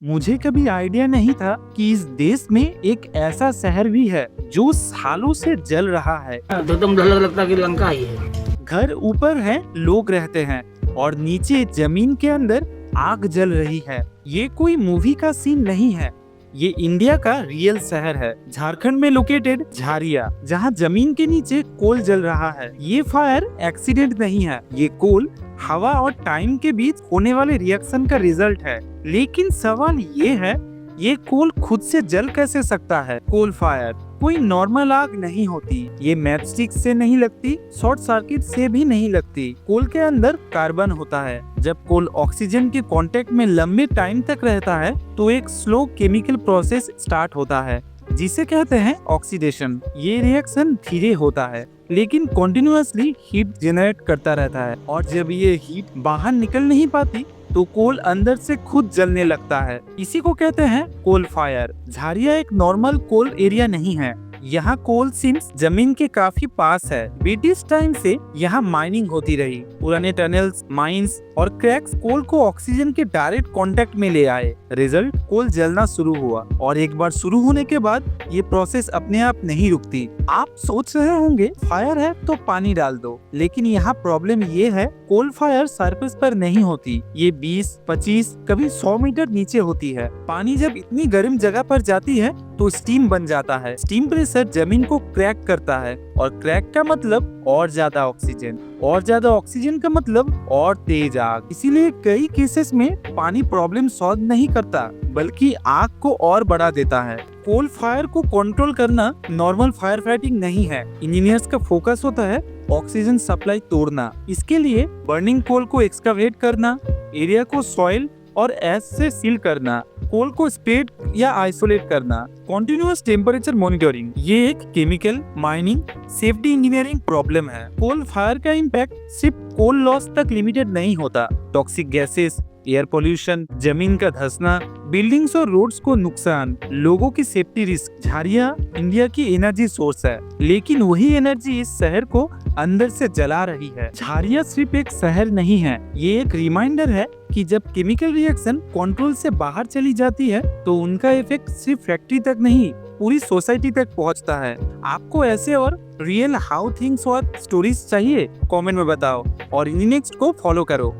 मुझे कभी आइडिया नहीं था कि इस देश में एक ऐसा शहर भी है जो सालों से जल रहा है। तो एकदम लगता है कि लंका ही है। घर ऊपर है, लोग रहते हैं और नीचे जमीन के अंदर आग जल रही है। ये कोई मूवी का सीन नहीं है, ये इंडिया का रियल शहर है। झारखंड में लोकेटेड झारिया, जहां जमीन के नीचे कोल जल रहा है। ये फायर एक्सीडेंट नहीं है, ये कोल हवा और टाइम के बीच होने वाले रिएक्शन का रिजल्ट है। लेकिन सवाल ये है, ये कोल खुद से जल कैसे सकता है? कोल फायर कोई नॉर्मल आग नहीं होती, ये मैचस्टिक से नहीं लगती, शॉर्ट सर्किट से भी नहीं लगती। कोल के अंदर कार्बन होता है। जब कोल ऑक्सीजन के कांटेक्ट में लंबे टाइम तक रहता है तो एक स्लो केमिकल प्रोसेस स्टार्ट होता है जिसे कहते हैं ऑक्सीडेशन। ये रिएक्शन धीरे होता है लेकिन कॉन्टिन्यूअसली हीट जनरेट करता रहता है, और जब ये हीट बाहर निकल नहीं पाती तो कोल अंदर से खुद जलने लगता है। इसी को कहते हैं कोल फायर। झारिया एक नॉर्मल कोल एरिया नहीं है, यहाँ कोल सीम्स जमीन के काफी पास है। ब्रिटिश टाइम से यहाँ माइनिंग होती रही। पुराने टनल्स, माइंस और क्रैक्स कोल को ऑक्सीजन के डायरेक्ट कांटेक्ट में ले आए। रिजल्ट, कोल जलना शुरू हुआ, और एक बार शुरू होने के बाद ये प्रोसेस अपने आप नहीं रुकती। आप सोच रहे होंगे फायर है तो पानी डाल दो, लेकिन यहाँ प्रॉब्लम ये है, कोल फायर सरफेस पर नहीं होती, ये 20, 25, कभी 100 मीटर नीचे होती है। पानी जब इतनी गर्म जगह पर जाती है तो स्टीम बन जाता है। स्टीम प्रेशर जमीन को क्रैक करता है, और क्रैक का मतलब और ज्यादा ऑक्सीजन, और ज्यादा ऑक्सीजन का मतलब और तेज आग। इसीलिए कई केसेस में पानी प्रॉब्लम सॉल्व नहीं करता बल्कि आग को और बढ़ा देता है। कोल फायर को कंट्रोल करना नॉर्मल फायर फाइटिंग नहीं है। इंजीनियर्स का फोकस होता है ऑक्सीजन सप्लाई तोड़ना। इसके लिए बर्निंग कोल को एक्सकावेट करना, एरिया को सॉइल और एश से सील करना, कोल को स्प्रेड या आइसोलेट करना, कॉन्टिन्यूअस टेम्परेचर मॉनिटरिंग। ये एक chemical, mining, safety engineering problem है। कोल फायर का इम्पैक्ट सिर्फ कोल लॉस तक लिमिटेड नहीं होता। टॉक्सिक गैसेस, एयर पोल्यूशन, जमीन का धंसना, बिल्डिंग्स और रोड्स को नुकसान, लोगों की सेफ्टी रिस्क। झारिया इंडिया की एनर्जी सोर्स है, लेकिन वही एनर्जी इस शहर को अंदर से जला रही है। झारिया सिर्फ एक शहर नहीं है, ये एक रिमाइंडर है कि जब केमिकल रिएक्शन कंट्रोल से बाहर चली जाती है तो उनका इफेक्ट सिर्फ फैक्ट्री तक नहीं, पूरी सोसाइटी तक पहुंचता है। आपको ऐसे और real how things work stories चाहिए? कमेंट में बताओ और इन नेक्स्ट को फॉलो करो।